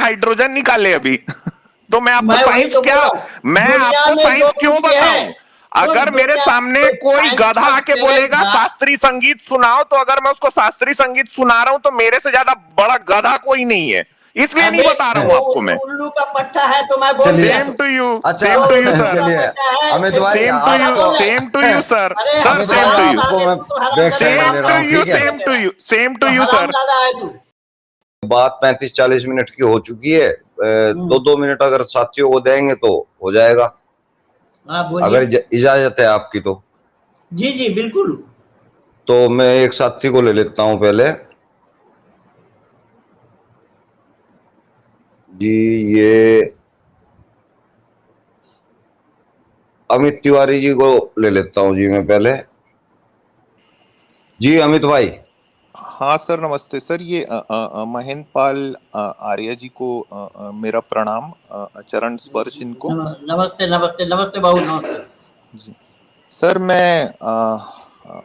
Hydrogen निकाले अभी। तो मैं आपको मैं वही साइंस तो क्या, बोला, मैं दुनिया आपको में साइंस जो क्यों कुछ भी है, बताऊं? अगर मेरे दुनिया सामने में कोई साइंस गधा का आके पेड़ बोलेगा था। शास्त्रीय संगीत सुनाओ, तो अगर मैं उसको शास्त्रीय संगीत सुना रहा हूं तो मेरे से ज्यादा बड़ा गधा कोई नहीं है, इसलिए नहीं अबे बता रहा हूं वो आपको मैं। उल्लू का पट्टा है तो मैं बोल दिया सेम तो। टू यू, अच्छा सेम वो टू यू उल्लू सर, का चलिए पट्टा है, अमित सिर्फ भाई सेम टू मेरा यू, आपको, बोल रहे। सेम टू यू सर, अरे सर अमित भाई सेम टू यू, आपको मैं तू तो हरामजादा बैक टाइम सेम ले टू रहा हूँ, यू, ठीक है। Same to you, same to तो यू सर। हरामजादा है तू। बात 35-40 मिनट की हो चुकी है, 2-2 मिनट अगर साथियों को देंगे तो हो जाएगा, हाँ अगर बोलिए। इजाजत है आपकी तो। जी जी बिल्कुल। तो मैं एक साथी को ले लेता हूं पहले जी। ये अमित तिवारी जी को ले लेता हूं जी मैं पहले। जी अमित भाई। हाँ सर, नमस्ते सर। ये महेंद्र पाल आर्य जी को मेरा प्रणाम, चरण स्पर्श इनको। नमस्ते नमस्ते नमस्ते बाबू, नमस्ते जी सर, मैं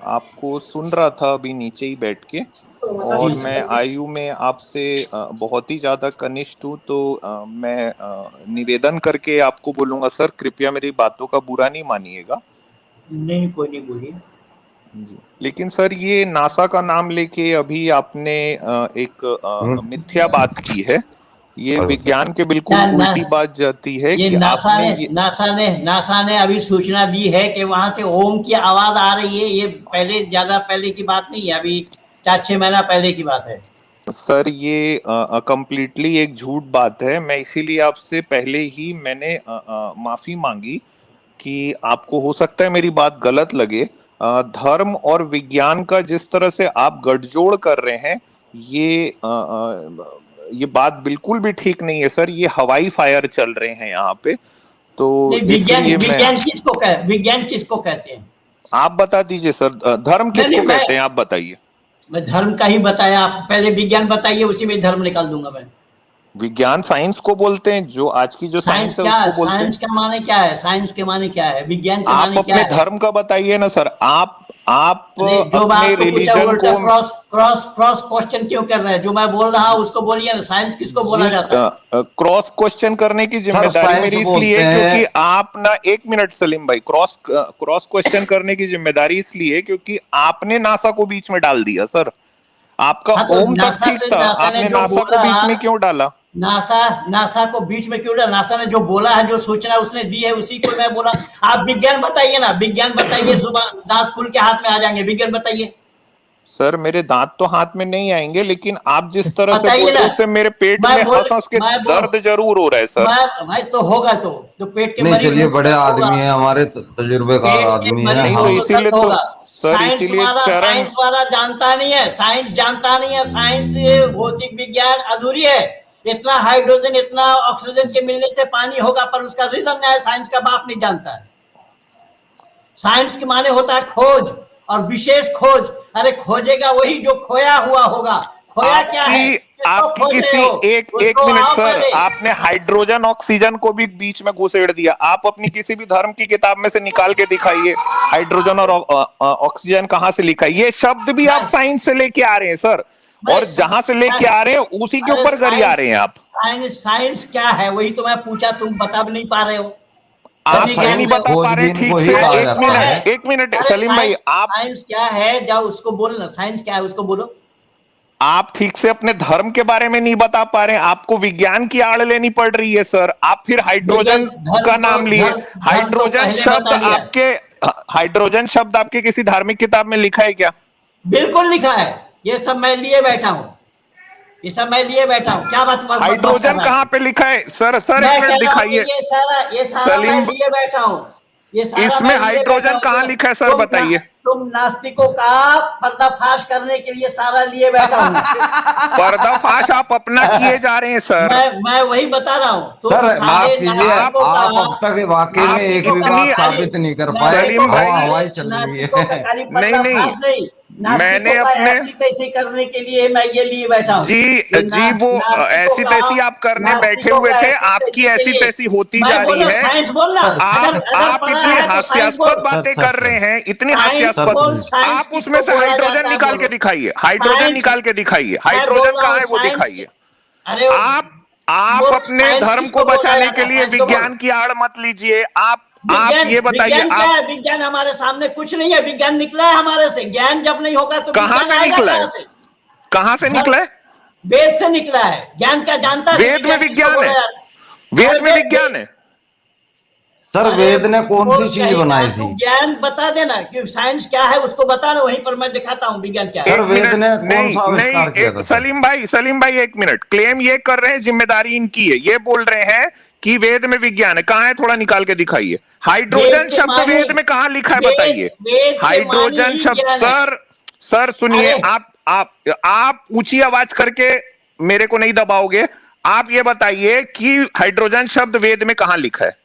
आपको सुन रहा था अभी नीचे ही बैठ के, और मैं आयु में आपसे बहुत ही ज्यादा कनिष्ठ हूँ, तो मैं निवेदन करके आपको बोलूंगा सर, कृपया मेरी बातों का बुरा नहीं मानिएगा। नहीं कोई नहीं, बोलिए। जी, लेकिन सर ये नासा का नाम लेके अभी आपने एक मिथ्या बात की है। ये विज्ञान के बिल्कुल ना, ना, उल्टी बात जाती है ये कि आपने ये नासा ने अभी सूचना दी है कि वहां से ओम की आवाज आ रही है। ये पहले, ज्यादा पहले की बात नहीं है, अभी 4-6 महीना पहले की बात है। सर ये कंप्लीटली एक झूठ बात है। मैं इसीलिए आपसे पहले ही मैंने माफी मांगी कि आपको हो सकता है मेरी बात गलत लगे। धर्म और विज्ञान का जिस तरह से आप गठजोड़ कर रहे हैं, ये बात बिल्कुल भी ठीक नहीं है सर। ये हवाई फायर चल रहे हैं यहाँ पे, तो नहीं, विज्ञान इसलिए मैं, विज्ञान किसको कहते हैं? आप बता दीजिए सर, धर्म नहीं किसको नहीं, कहते हैं आप बताइए। मैं धर्म का ही बताया, आप पहले विज्ञान बताइए, उसी में धर्म निकाल दूंगा मैं। विज्ञान साइंस को बोलते हैं, जो आज की जो साइंस साइंस है क्या है? उसको बोलते हैं। साइंस का माने क्या है? साइंस के माने क्या है? विज्ञान के आप माने क्या अपने है? धर्म का बताइए ना सर। आप अरे जो अपने बात को पूछा रिलीजन उल्टा को, क्रॉस क्वेश्चन क्यों कर रहे हैं? जो मैं बोल रहा हूँ उसको बोलिए ना। साइंस किसको बोला जी, जाता है? क्रॉस क्वेश्चन करने की सर जिम्मेदारी साइंस मेरी इसलिए बोलते है हैं। क्योंकि आप ना, एक मिनट सलीम भाई, क्रॉस क्वेश्चन करने की जिम्मेदारी इसलिए है क्योंकि आपने नासा को बीच में डाल दिया सर। आपका हाँ तो ओम तक ठीक था, नासा ने आपने जो नासा को बोला, बीच में क्यों डाला? नासा नासा को बीच में क्यों डाला? नासा ने जो बोला है, जो सूचना उसने दी है, उसी को मैं बोला। आप विज्ञान बताइए ना, विज्ञान बताइए, जुबान दांत खुल के हाथ में आ जाएंगे। विज्ञान बताइए। सर मेरे दांत तो हाथ में नहीं आएंगे, लेकिन आप जिस तरह से बताइए बोल रहे ना। हो उससे मेरे पेट में हंस हंस के मैं बोल दर्द जरूर हो रहा है सर। मैं भाई तो होगा, तो पेट के नहीं मरीज चलिए, हैं तो बड़े दर्द होगा। आदमी हैं हमारे, तजुर्बेकार पेट के आदमी हैं मरीज नहीं हो तो हम। तो दर्द इसीलिए तो होगा। सर, इसीलिए चरण, साइंस वाला जानता नहीं है, साइंस जानता नहीं है। साइंस से भौतिक विज्ञान अधूरी है। इतना हाइड्रोजन, इतना ऑक्सीजन के मिलने से पानी होगा, पर उसका रीजन क्या है साइंस का बाप नहीं जानता है। साइंस के माने होता है खोज, और विशेष खोज। अरे खोजेगा वही जो खोया हुआ होगा। खोया क्या है? आपकी किसको आपकी खोज रहे किसी हो? एक उसको मिनट आओ सर, पहले। आपने हाइड्रोजन ऑक्सीजन को भी बीच में घुसेड़ दिया। आप अपनी किसी भी धर्म की किताब में से निकाल के दिखाइए, हाइड्रोजन और ऑक्सीजन कहां से लिखा है। ये शब्द भी आप मैं साइंस से लेके आ रहे हैं सर, मैं और जहां से लेके आ रहे हैं उसी के अरे ऊपर गरिया रहे हैं आप। साइंस क्या है? वही तो मैं पूछा, तुम बता भी नहीं पा रहे हो। सर आप क्यों विज्ञान नहीं साइंस बता पा रहे हैं खोजबीन ठीक को ही से? कहा साइंस एक क्या जाता है? मिनट, है। एक मिनट अरे सलीम भाई, आप साइंस क्या है? जाओ उसको बोलना, साइंस क्या है उसको बोलो। आप ठीक से अपने धर्म के बारे में नहीं बता पा रहे हैं, आपको विज्ञान की आड़ लेनी पड़ रही है सर। आप फिर हाइड्रोजन का नाम लिए। धर्म तो हाइड्रोजन पहले शब्द बता दिया। आपके, हाइड्रोजन शब्द आपके किसी धार्मिक किताब में लिखा है क्या? बिल्कुल लिखा है। ये सब मैं लिए बैठा हूँ। ये सब मैं लिए बैठा हूँ। क्या बात बकवास कर हाइड्रोजन रहा कहां है? पे लिखा है सर? सर एक मैं कह मिनट रहा हूँ कि दिखाइए ये सारा मैं सलीम। लिए बैठा हूँ। ये सारा इसमें मैं लिए बैठा हाइड्रोजन हूँ। कहां लिखा है सर, बताइए। तुम नास्तिकों का पर्दाफाश करने के लिए सारा लिए बैठा हूँ। पर्दाफाश आप अपना किए जा रहे हैं सर। मैं वही बता रहा हूँ। तुम सर माफ सारे कीजिए, नास्तिकों का आप अब तक वाकई में आप एक भी इतनी बात साबित नहीं कर पाए, सलीम भाई, हवाई चल रही नास्तिकों का है। खाली नहीं नहीं, पर्दाफाश नहीं, नास्तिकों मैंने का अपने, ऐसी तैसी करने के लिए मैं ये लिए बैठा हूँ। जी जी, वो ऐसी तैसी आप करने बैठे नास्तिकों हुए का थे, ऐसी आपकी तैसी के ऐसी लिए तैसी होती मैं जा रही बोलो है। साइंस बोलना। आप अगर आप पढ़ा इतनी है तो साइंस हास्यास्पद बोल। बातें कर रहे हैं, इतनी साइंस हास्यास्पद। बोल। साइंस आप उसमें किसको से बोला हाइड्रोजन जाता है निकाल बोलो। के दिखाइए, हाइड्रोजन साइंस निकाल के दिखाइए। मैं बोल हाइड्रोजन रहा कहाँ हूँ है वो साइंस। दिखाइए। अरे आप आप अपने साइंस धर्म किसको को बोला बचाने जाता के है? लिए साइंस को विज्ञान बोल। की आड़ मत लीजिए। आप विज्ञान ये बताइए, विज्ञान क्या आप है? विज्ञान हमारे सामने कुछ नहीं है। विज्ञान निकला है हमारे से। ज्ञान जब नहीं होगा तो कहां विज्ञान से आएगा निकला कहां है? से? कहां से निकला है? वेद से निकला है। ज्ञान क्या जानता है? वेद में विज्ञान किसको विज्ञान बोला है? जाता है? वेद अरे में विज्ञान है? सर अरे वेद ने कौन वो सी चीज कहीं का बनाई तू थी? ज्ञान बता देना कि साइंस क्या है, उसको बता ना, वहीं पर मैं दिखाता हूँ विज्ञान क्या है। सर एक वेद मिनट, ने कौन नहीं सा नहीं, आविष्कार किया था सर? सलीम भाई एक मिनट। क्लेम ये कर रहे हैं, जिम्मेदारी इनकी है। ये बोल रहे हैं कि वेद में विज्ञान है। कहां है? थोड़ा निकाल के दिखाइए। वेद हाइड्रोजन के शब्द मानी वेद में कहां लिखा है वेद बताइए। वेद के मानी हाइड्रोजन ही शब्द, ज्ञान है। सर सुनिए, अरे आप ऊंची आवाज करके मेरे को नहीं दबाओगे। आप ये बताइए कि हाइड्रोजन शब्द वेद में कहां लिखा है?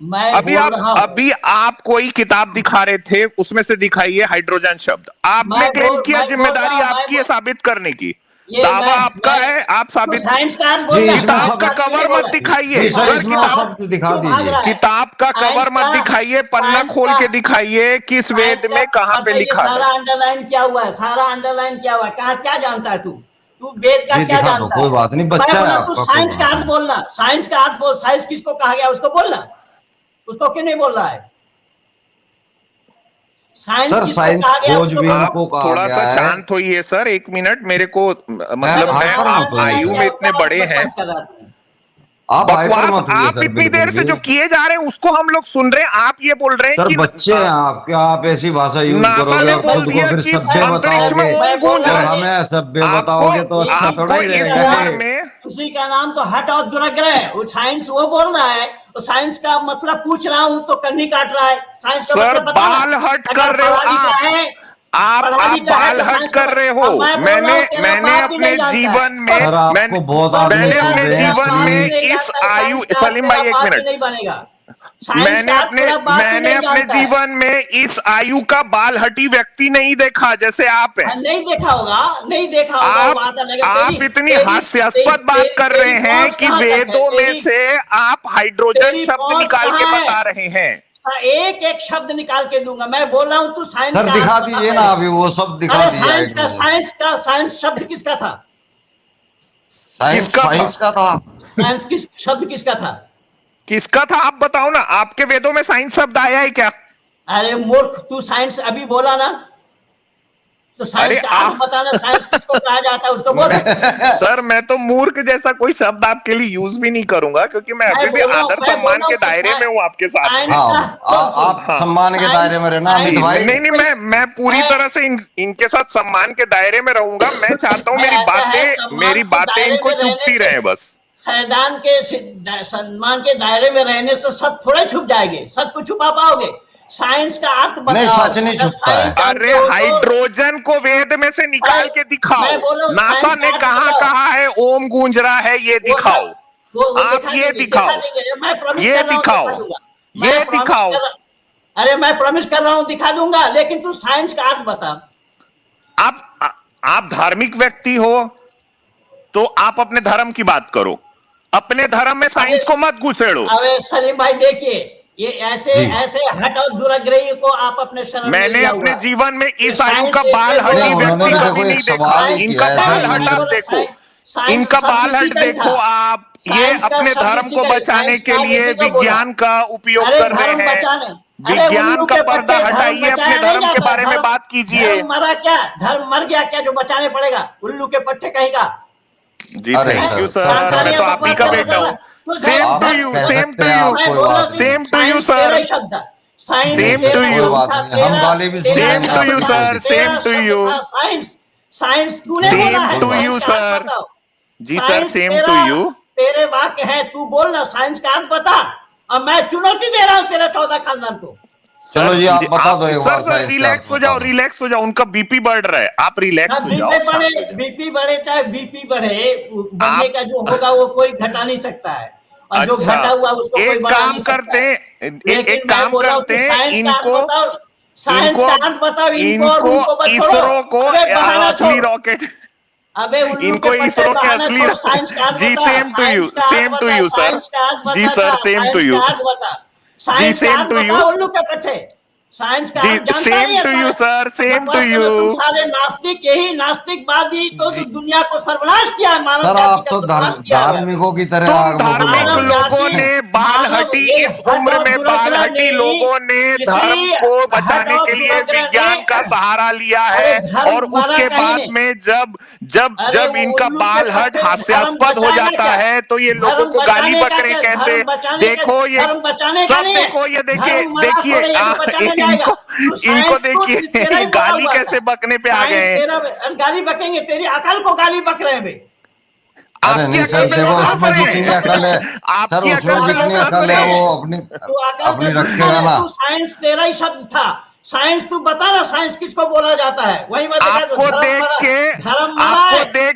मैं बोल रहा हूँ, अभी आप कोई किताब दिखा रहे थे, उसमें से दिखाइए हाइड्रोजन शब्द। आपने क्लेम किया, मैं बोल रहा जिम्मेदारी हूँ, आपकी है साबित करने की। ये दावा आपका मैं है, आप तू साबित। साइंस का अर्थ जी बोल रहा है। इसमें साइंस किताब सब, का का अर्थ क्यों नहीं कवर बोल मत रहा है? दिखाइए जी सर सर, इसमें किताब सब दिखा क्यों भाग दीजिए। रहा है? किताब का कवर मत दिखाइए, पन्ना साइंस खोल का के दिखाइए किस साइंस वेद का में कहां पे बताइए। लिखा है। सारा अंडरलाइन किया हुआ है। सारा अंडरलाइन किया हुआ है। कहा क्या जानता है तू? तू वेद का जी क्या दिखा दो, जानता कोई है? बात नहीं, मैं बच्चा है बोला तू आपका, कोई साइंस का बात अर्थ नहीं। बोलना। साइंस का अर्थ बोल। साइंस किसको कहा गया उसको बोलना। उसको क्यों नहीं बोल रहा है? साइंस सर किसको साइंस कहा गया उसको खोजबीन बोलो। आप को कहा थोड़ा गया सा है। शांत होइए सर, एक मिनट। मेरे को मतलब, अरे मैं हाइपर सारा मत आप होइए अंडरलाइन आयु सर, किया में हुआ, क्या इतने बड़े हैं। बकवास कर रहा था? आप हाइपर बकवास मत होइए आप सर, इतनी देर बिल्कुल से भी। जो किए जा रहे हैं उसको हम लोग सुन रहे हैं। आप ये बोल रहे हैं सर कि बच्चे हैं आपके, आप ऐसी भाषा यूज नासा करोगे ने और बोल खुद को दिया फिर कि सभ्य अंतरिक्ष में बताओगे ओम मैं बोल गूंज और रहा रहा है। हूँ। हमें असभ्य आपको बताओगे तो अच्छा थोड़ा आपको ही इस रहेगा उम्र ये। में, उसी का नाम तो हट और दुर्ग्रह है। वो साइंस वो बोल रहा है। तो साइंस का मतलब पूछ रहा हूँ तो कन्नी काट रहा है। साइंस का सर मतलब बता ना। बाल हट अगर कर रहे हो पढ़ा लिखा आप। है, आप पढ़ा आप लिखा है बाल तो हट साइंस का कर रहे हो। अब मैं बोल रहा मैंने हूँ तेरा मैंने बाप भी अपने नहीं जानता है। जीवन में सर आपको बहुत आदमी मैंने तेरा सुन अपने रहे हैं तेरा जीवन बाप भी में नहीं प्लीज। इस जानता है। आयु, साइंस का अर्थ सलीम तेरा भाई एक बाप भी मिनट। नहीं बनेगा। साइंस का अर्थ तेरा बाप भी मैंने नहीं अपने जानता है। जीवन में इस आयु का बाल हटी व्यक्ति नहीं देखा जैसे आप हैं। हाँ, नहीं देखा होगा। नहीं देखा होगा, वो बात अलग है। आप इतनी तेरी तेरी हास्यास्पद बात तेरी कर तेरी रहे हैं पहुंच कि कहाँ तक है? वेदों में तेरी से आप हाइड्रोजन तेरी शब्द पहुंच निकाल के कहाँ है? बता रहे हैं। हाँ, एक एक शब्द निकाल के दूंगा। मैं बोल रहा हूँ तू साइंस सर का दिखा अर्थ बता दीजिए ना, पहले। अभी वो सब दिखा अरे दीजिए हाइड्रोजन। साइंस शब्द किसका था? साइंस किसका था? साइंस का था। साइंस किस शब्द किसका था? किसका था आप बताओ ना। आपके वेदों में साइंस शब्द आया है क्या? अरे मूर्ख, तू साइंस अभी बोला ना। तो अरे साइंस का अर्थ बताना। साइंस किसको कहा जाता है उसको बोल। सर मैं तो मूर्ख जैसा कोई शब्द आपके लिए यूज भी नहीं करूंगा, क्योंकि मैं अभी भी आदर मैं बोल सम्मान रहा के हूँ तो दायरे में हूं आपके साथ में। साइंस हाँ का सुन सुन। आप हाँ सम्मान के साइंस दायरे में रहना साइंस अमित जी, भाई। नहीं नहीं, मैं पूरी मैं तरह से इनके साथ सम्मान के दायरे में रहूंगा। मैं चाहता हूँ मैं ऐसा है, सम्मान मेरी के बातें दायरे इनको में रहने चुभती से, रहे बस। संविधान के सम्मान के दायरे में रहने से सत्य थोड़े छुप जाएंगे। सत्य को छुपा पाओगे? साइंस का अर्थ नहीं बताओ। सच नहीं अगर छुपता है। साइंस जानते अरे हो तो हाइड्रोजन को वेद में से निकाल के दिखाओ। मैं बोल रहा हूँ नासा साइंस का ने अर्थ कहा बताओ। कहा है ओम गूंज रहा है, ये वो दिखाओ। सब वो आप ये दिखा दिखाओ, देंगे। मैं प्रॉमिस ये कर रहा हूँ दिखाओ, दिखा दूंगा। ये मैं प्रॉमिस दिखाओ। कर रहा अरे मैं प्रॉमिस कर रहा हूँ दिखा दूंगा। लेकिन तू साइंस का अर्थ बता। आप धार्मिक व्यक्ति हो तो आप अपने धर्म की बात करो। अपने धर्म में अबे साइंस को मत घुसेड़ो। अबे सलीम भाई देखिए, ये ऐसे जी ऐसे हट और दुराग्रही को आप अपने शरण में मैंने लिया अपने हुआ है। जीवन में ये इस आयु साइंस का बाल इसलिए बोला नहीं हटी मैं उन्होंने व्यक्ति बोला कभी देखो एक नहीं देखा। सवाल ही इनका किया है बाल सर, मैं हटा इन्होंने बोला देखो, साइंस इनका शब्द बाल इसी हट का ही देखो। था। आप ये साइंस का अपने शब्द धर्म इसी को का ही, बचाने साइंस के नाम लिए इसी को बोला। विज्ञान का उपयोग अरे कर रहे धर्म हैं। बचाने, अरे विज्ञान उल्लू का के पर्दा पट्टे धर्म हटाइए, अपने बचाया नहीं धर्म के जाता। बारे में धर्म बात कीजिए। धर्म मरा क्या? धर्म मर गया क्या जो बचाने पड़ेगा? उल्लू के पट्टे कहीं का। जी अरे thank you sir sir, sir sir मैं सर जानकारियां तो आप ही बकवास का कर बेटा रहा हूँ। था। सेम आप टू धर्म यू, कह सेम सकते टू हैं, यू, आप मैं कोई बोल रहा बात हूँ नहीं। सेम टू यू साइंस तेरा सर, ही शब्द था। साइंस नहीं सेम सर टू तेरा यू, कोई शब्द बात था। नहीं, हम गाली भी सुन तेरा सेम लेंगे टू शब्द यू आपकी था। सर, गाली। सेम तेरा टू शब्द यू, था साइंस। साइंस तूने बोला सेम है। टू कोई बात यू साइंस का अर्थ सर। बताओ। जी सर साइंस सेम टू तेरा यू। तेरे वाक्य है। तू बोल ना साइंस का अर्थ बता। अब मैं चुनौती दे रहा हूँ तेरे 14 खानदान को। चलो सर जी आप बता दो एक बार सर साइंस का अर्थ रिलैक्स हो बता जाओ, दो। रिलैक्स हो जाओ। उनका बीपी बढ़ रहा है, आप हाँ, रिलैक्स हो जाओ, शांत हो जाओ। बीपी बढ़े चाहे बीपी बढ़े, बढ़ने आप का जो होगा वो कोई घटा नहीं सकता है। और जो अच्छा, घटा हुआ उसको कोई एक बढ़ा काम नहीं करते सकता है। हैं, एक लेकिन मैं काम बोल रहा हूँ करते तू हैं, साइंस का अर्थ इनको बताओ। साइंस इनको का अर्थ बताओ। इनको और इनको उनको बस छोड़ो। इसरो को अबे बहाना असली छोड़। रॉकेट, अबे उल्लू के इनको पट्टे इसरो के बहाना असली छोड़। साइंस का अर्थ जी बता। सेम साइंस का अर्थ टू बता। You sir. साइंस का अर्थ जी बता। Sir same to science you. का अर्थ बता। जी साइंस का सेम अर्थ टू बता यू। उल्लू के पट्टे। साइंस का जी, अर्थ जानता same नहीं है to you, सारे। sir, same बकवास to कर लो, you। तुम सारे नास्तिक, यही नास्तिकवादी तो दुनिया को सर्वनाश किया है, मानव सर जाति आप का तो सर्वनाश किया है। धार्मिकों की तरह तुम आग में धार्मिक बुला रहे हैं। लोगों ने बाल हटी, इस उम्र में बाल हटी लोगों ने धर्म को बचाने के लिए विज्ञान का सहारा लिया है, और उसके बाद में जब जब अरे जब वो इनका उल्लू बाल के हट पत्ते, हास्यास्पद धर्म हो बचाने जाता का, है तो ये लोगों धर्म को गाली बचाने का बकरे क्या, कैसे। धर्म बचाने का, देखो ये धर्म बचाने का सब नहीं है, देखो, ये देखिए धर्म मरा देखिए थोड़े है जो बचाने जाएगा। इनको तू इनको साइंस तो तेरा देखिए ही बोला गाली हुआ कैसे था। बकने पे आ साइंस गए हैं। तेरा गाली बकेंगे, तेरी अकल को गाली बक रहे हैं बे। अरे आपकी नहीं अकल सर, पे देखो लोग हंस उसमें रहे जितनी हैं। अकल है सर, आपकी उसमें अकल पे जितनी लोग हंस अकल रहे है वो हैं। तू अकल अपनी का दुश्मन रखेगा है, ना। तू साइंस तेरा ही शब्द था। साइंस तू बता ना, साइंस किसको बोला जाता है? वही मैं देखा, आपको देख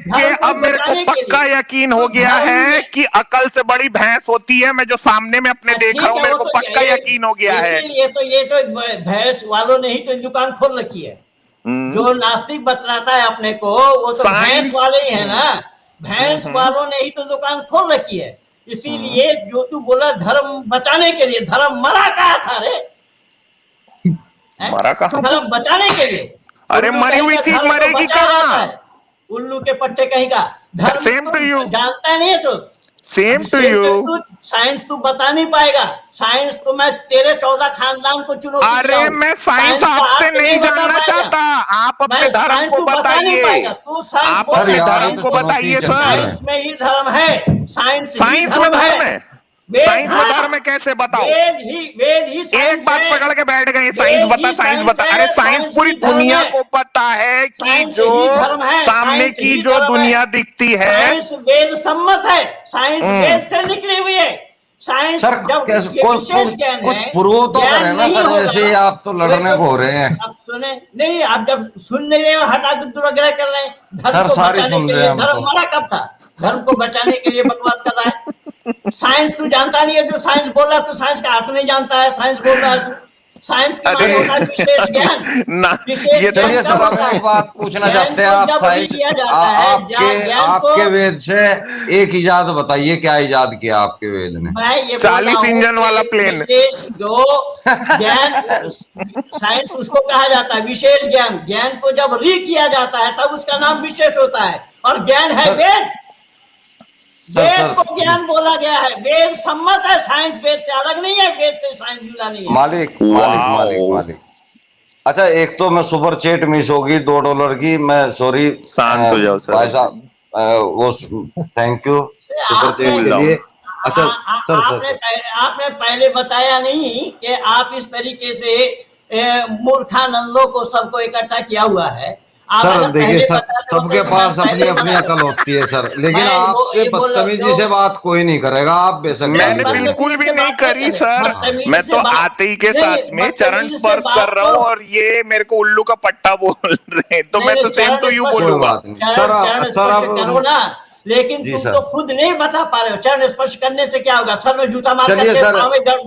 के अब मेरे को पक्का यकीन हो गया है कि अकल से बड़ी भैंस होती है। मैं जो सामने में अपने देख रहा हूं, मेरे को पक्का यकीन हो गया है। ये तो भैंस वालों ने ही तो दुकान खोल रखी है। जो नास्तिक बतलाता है अपने को, वो तो भैंस वाले ही है ना। भैंस वालों ने ही तो दुकान खोल रखी है। इसीलिए जो तू बोला धर्म बचाने के लिए, धर्म मरा कहा था रे? मरा कहाँ? धर्म बचाने के लिए। अरे उल्लू मरी कहीं हुई का चीज धर्म को मरेगी बचाया कहाँ? जाता है। उल्लू के पट्टे कहीं का धर्म Same to you. जानता नहीं है तू। Same to you. साइंस तू बता नहीं पाएगा। साइंस तो मैं तेरे 14 खानदान को चुनौती दिया अरे हूं। मैं साइंस का आपसे अर्थ नहीं बता जानना पाएगा। चाहता, आप अपने मैं धर्म साइंस को तू बता नहीं बताइए। पाएगा। तू साइंस आप बोल अपने रहा है, धर्म साइंस को बोल- बताइए सर। साइंस में ही धर्म है। साइंस साइंस में धर्म है? साइंस में धर्म है, कैसे बताओ? वेद ही एक साइंस बात है। पकड़ के बैठ गए, साइंस वेद बता ही साइंस बता। है, अरे साइंस पूरी ही धर्म दुनिया है। को पता है कि साइंस जो ही धर्म है, सामने साइंस की ही जो धर्म है। दुनिया दिखती है, साइंस वेद सम्मत है। साइंस वेद से निकली हुई है। साइंस सर जब कैसे ये कुछ विशेष ज्ञान कुछ है, प्रूव तो ज्ञान करें ना नहीं सर, होगा। वैसे आप तो लड़ने को हो रहे हैं। अब सुने नहीं, आप जब सुन नहीं रहे हो, हटा के दुर्ग्रह कर रहे हैं। धर्म सर को सारी बचाने सुन के रहे लिए, हैं हम धर्म तो। मरा कब था? धर्म को बचाने के लिए बकवास कर रहा है। साइंस तू जानता नहीं है। जो साइंस बोल रहा है, तू साइंस का अर्थ नहीं जानता है। साइंस बोल रहा है तू। साइंस के अरे माने होता है विशेष ज्ञान। ना विशेष ये तो चलिए ज्ञान सर, कब हम होता है? एक बात पूछना ज्ञान चाहते हैं। को आप जब साइंस लिया जाता है, ज्ञान आपके को वेद से एक इजाद बताइए, क्या इजाद किया आपके वेद ने? मैं ये 40 इंजन वाला प्लेन। विशेष जो ज्ञान, साइंस उसको कहा जाता है विशेष ज्ञान। ज्ञान को जब किया जाता है तब उसका नाम विशेष होता है। और ज्ञान है वेद। वेद को ज्ञान बोला गया है। वेद सम्मत है। साइंस वेद से अलग नहीं है। वेद से साइंस जुड़ा नहीं है। मालिक वाओ। मालिक मालिक। अच्छा, एक तो मैं सुपर चैट मिस होगी $2 की, मैं सॉरी शांत हो जाओ सर। भाई साहब, वो थैंक यू सुपर चैट के लिए। अच्छा सर आपने पहले बताया नहीं कि आप इस तरीके से मूर्खानंदों को सबको इकट्ठा किया हुआ है। सर देखिए सर, सबके पास अपनी अपनी अकल होती है सर, लेकिन आपसे बदतमीजी से बात कोई नहीं करेगा। आप बेशक मैंने बिल्कुल भी नहीं करी सर। मैं तो आते ही के साथ में चरण स्पर्श कर रहा हूँ, और ये मेरे को उल्लू का पट्टा बोल रहे हैं, तो मैं तो सेम टू यू बोलूंगा। करो ना, लेकिन तुम तो खुद नहीं बता पा रहे हो। चरण स्पर्श करने से क्या होगा? सर में जूता मार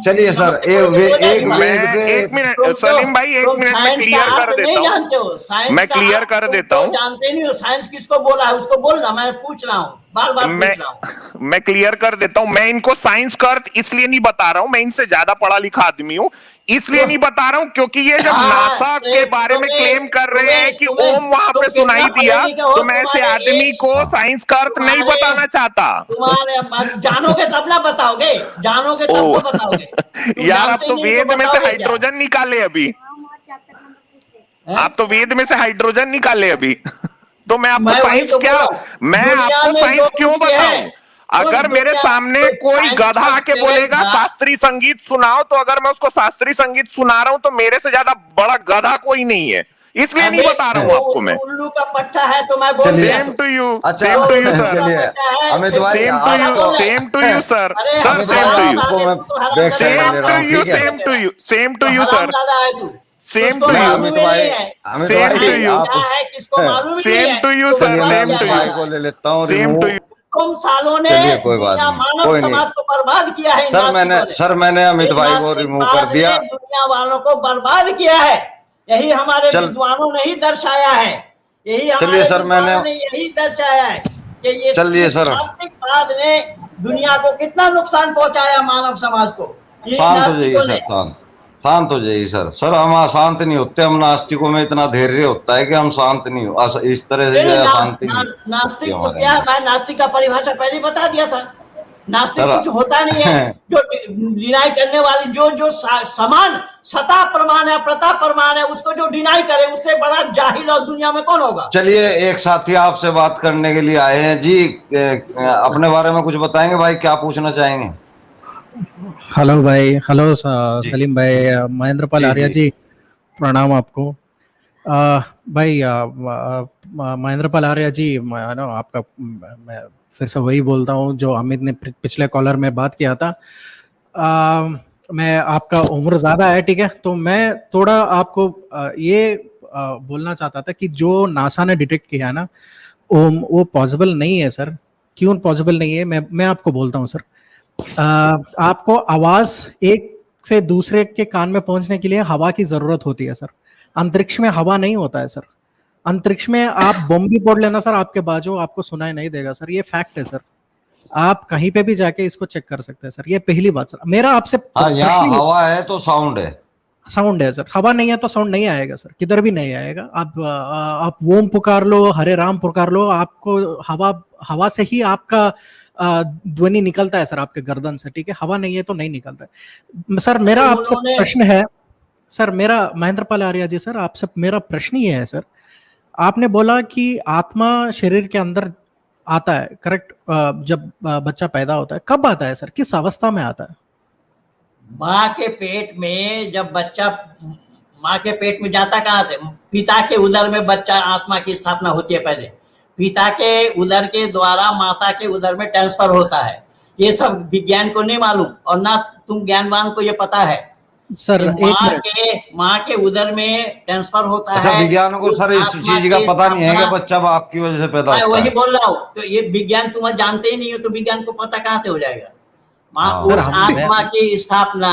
चलिए सर एक मिनट सलीम भाई, एक मिनट में क्लियर कर देता हूँ। जानते हो साइंस? मैं क्लियर कर देता हूँ। जानते नहीं हो साइंस किसको बोला है, उसको बोलना। मैं पूछ रहा हूँ, बार बार पूछ रहा हूँ। मैं क्लियर कर देता हूं। मैं इनको साइंस का अर्थ इसलिए नहीं बता रहा हूं, मैं इनसे ज्यादा पढ़ा लिखा आदमी हूं, इसलिए नहीं बता रहा हूं क्योंकि ये जब नासा के बारे में क्लेम कर रहे हैं कि ओम वहां पे सुनाई दिया, तो मैं ऐसे आदमी को साइंस का अर्थ नहीं बताना चाहता। तुम्हारे जानोगे तब ना बताओगे, जानोगे तब तो बताओगे। यार आप तो वेद में से हाइड्रोजन निकाले अभी, आप तो वेद में से हाइड्रोजन निकाले अभी। तो मैं आपको साइंस क्या, मैं आपको साइंस क्यों बताऊं? अगर मेरे सामने कोई गधा आके बोलेगा शास्त्रीय संगीत सुनाओ, तो अगर मैं उसको शास्त्रीय संगीत सुना रहा हूं तो मेरे से ज्यादा बड़ा गधा कोई नहीं है, इसलिए नहीं बता रहा हूं आपको मैं। उल्लू का पट्टा है तो मैं बोल same to you, same to you sir, Amit भाई, same to you, same to you sir, sir same to you, same to you, same to you, same to you sir, same to you, Amit भाई, same to you, same to you sir, same to you को ले लेता हूँ, same to you. तुम सालों ने कोई बात नहीं, मानव समाज को बर्बाद किया है। सर मैंने अमित भाई को रिमूव कर दिया। दुनिया वालों को बर्बाद किया है। यही हमारे विद्वानों ने ही दर्शाया है। यही हमारे सर मैंने यही दर्शाया है कि ये नास्तिकवाद ने दुनिया को कितना नुकसान पहुंचाया, मानव समाज को। शांत हो जाइए सर, शांत हो जाइए सर। सर हम अशांत नहीं होते, हम नास्तिकों में इतना धैर्य होता है कि हम शांत नहीं हो, इस तरह से जो है अशांति नहीं होती नास्तिक तो हमारे क्या, अंदर। मैं नास्तिक का परिभाषा पहले ही बता दिया था। नास्तिक सर कुछ होता नहीं है जो डिनाई करने वाली, जो समान सता प्रमाण है, प्रता प्रमाण है, उसको जो डिनाई करे उससे बड़ा जाहिल और दुनिया में कौन होगा। चलिए, एक साथी आपसे बात करने के लिए आए हैं जी, अपने बारे में कुछ बताएंगे भाई, क्या पूछना चाहेंगे? हेलो भाई, हेलो सलीम भाई, महेंद्र पाल जी आर्या जी जी, प्रणाम आपको। भाई महेंद्र पाल आर्या जी, ना आपका मैं फिर से वही बोलता हूँ जो अमित ने पिछले कॉलर में बात किया था। मैं, आपका उम्र ज़्यादा है, ठीक है, तो मैं थोड़ा आपको ये बोलना चाहता था कि जो नासा ने डिटेक्ट किया है ना, वो पॉसिबल नहीं है सर। क्यों पॉसिबल नहीं है, मैं आपको बोलता हूँ सर। आपको आवाज एक से दूसरे के कान में पहुंचने के लिए हवा की जरूरत होती है सर। अंतरिक्ष में हवा नहीं होता है सर। अंतरिक्ष में आप बम भी फोड़ लेना सर, आपके बाजू आपको सुनाई नहीं देगा सर। ये फैक्ट है सर, आप कहीं पे भी जाके इसको चेक कर सकते हैं सर। ये पहली बात सर। मेरा आपसे हाँ, यहाँ हवा है तो साउंड है। साउंड है सर, हवा नहीं है तो साउंड नहीं आएगा सर, किधर भी नहीं आएगा। आप ओम पुकार लो, हरे राम पुकार लो, आपको हवा से ही आपका ध्वनि निकलता है सर, आपके गर्दन से, ठीक है। हवा नहीं है तो नहीं निकलता है सर। मेरा आपसे प्रश्न है सर, मेरा महेंद्र पाल आर्या जी सर, आपसे मेरा प्रश्न ये है सर। आपने बोला कि आत्मा शरीर के अंदर आता है, करेक्ट, जब बच्चा पैदा होता है। कब आता है सर, किस अवस्था में आता है? माँ के पेट में जब बच्चा, माँ के पेट में जाता कहाँ से? पिता के उदर में बच्चा, आत्मा की स्थापना होती है पहले। पिता के उदर के द्वारा माता के उदर में ट्रांसफर होता है। ये सब विज्ञान को नहीं मालूम, और ना तुम ज्ञानवान को ये पता है सर। माँ के उदर में ट्रांसफर होता अच्छा, है। विज्ञान को सर इस चीज का पता नहीं है कि बच्चा बाप की वजह से पैदा होता है? वही बोल रहा हूँ, तो ये विज्ञान तुम जानते ही नहीं हो, तो विज्ञान को पता कहाँ से हो जाएगा? उस आत्मा की स्थापना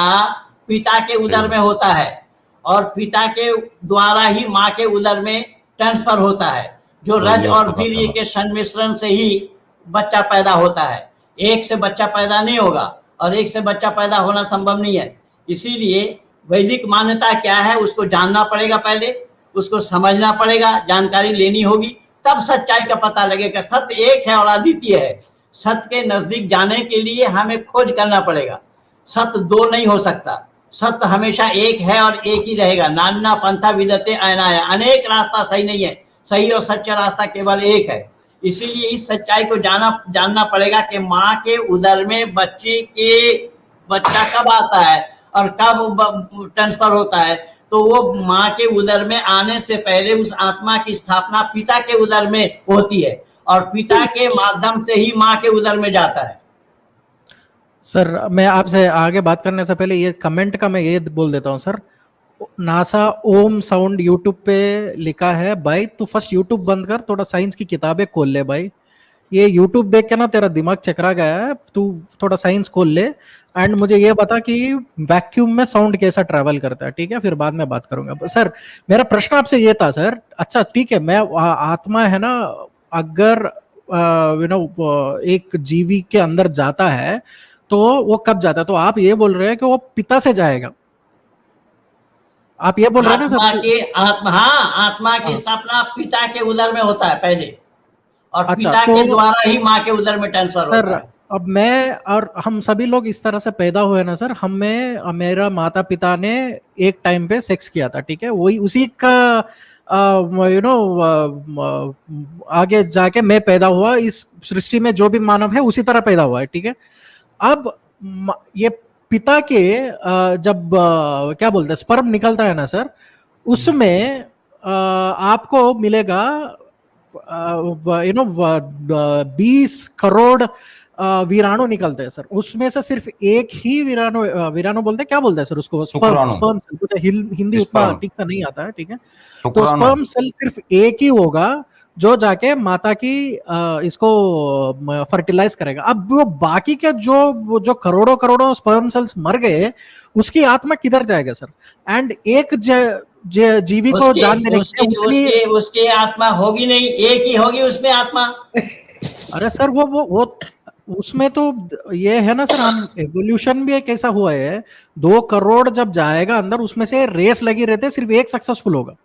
पिता के उदर में होता है, और पिता के द्वारा ही माँ के उदर में ट्रांसफर होता है, जो रज और वीर्य के संमिश्रण से ही बच्चा पैदा होता है। एक से बच्चा पैदा नहीं होगा, और एक से बच्चा पैदा होना संभव नहीं है। इसीलिए वैदिक मान्यता क्या है उसको जानना पड़ेगा, पहले उसको समझना पड़ेगा, जानकारी लेनी होगी, तब सच्चाई का पता लगेगा। सत्य एक है और अद्वितीय है। सत्य के नजदीक जाने के लिए हमें खोज करना पड़ेगा। सत्य दो नहीं हो सकता, सत्य हमेशा एक है और एक ही रहेगा। नाना पंथा विदते अनाया, अनेक रास्ता सही नहीं है, सही और सच्चा रास्ता केवल एक है। इसीलिए इस सच्चाई को जानना पड़ेगा कि माँ के उदर में बच्चा कब आता है और कब ट्रांसफर होता है। तो वो माँ के उदर में आने से पहले उस आत्मा की स्थापना पिता के उदर में होती है, और पिता के माध्यम से ही माँ के उदर में जाता है। सर, मैं आपसे आगे बात करने से पहले ये कमेंट का मैं ये बोल देता हूँ सर। नासा ओम साउंड यूट्यूब पे लिखा है। भाई तू फर्स्ट यूट्यूब बंद कर, थोड़ा साइंस की किताबें खोल ले भाई। ये यूट्यूब देख के ना तेरा दिमाग चकरा गया है, तू थोड़ा साइंस खोल ले। एंड मुझे ये बता कि वैक्यूम में साउंड कैसा ट्रैवल करता है, ठीक है? फिर बाद में बात करूंगा सर। मेरा प्रश्न आपसे ये था सर। अच्छा ठीक है, मैं आत्मा है ना, अगर एक जीवी के अंदर जाता है तो वो कब जाता है? तो आप ये बोल रहे हैं कि वो पिता से जाएगा, आप ये बोल रहे हैं ना सर? आत्मा की स्थापना पिता के उदर में होता है पहले, और अच्छा, पिता के द्वारा ही माँ के उदर में ट्रांसफर होता है। अब मैं और हम सभी लोग इस तरह से पैदा हुए ना सर। मेरा माता पिता ने एक टाइम पे सेक्स किया था, ठीक है? वही उसी का आगे जाके मैं पैदा हुआ। इस सृष्टि में जो भी मानव है उसी तरह पैदा हुआ है, ठीक है? अब ये पिता के जब क्या बोलते हैं स्पर्म निकलता है ना सर, उसमें आपको मिलेगा 20 करोड़ वीराणु निकलते हैं सर। उसमें से सिर्फ एक ही वीराणु बोलते हैं, क्या बोलते हैं सर उसको? Sperm cell. हिंदी उतना ठीक से नहीं आता है, ठीक है? तो स्पर्म सेल सिर्फ एक ही होगा जो जाके माता की इसको फर्टिलाइज करेगा। अब वो बाकी के जो करोड़ों करोड़ों स्पर्म सेल्स मर गए, उसकी आत्मा किधर जाएगा सर? एंड एक जीवी को जान देने उसकी आत्मा होगी नहीं, एक ही होगी उसमें आत्मा। अरे सर वो उसमें तो ये है ना सर, हम एवोल्यूशन भी एक ऐसा हुआ है, 2 करोड़ जब जाएगा अंदर, उसमें से रेस लगी रहते, सिर्फ एक सक्सेसफुल होगा।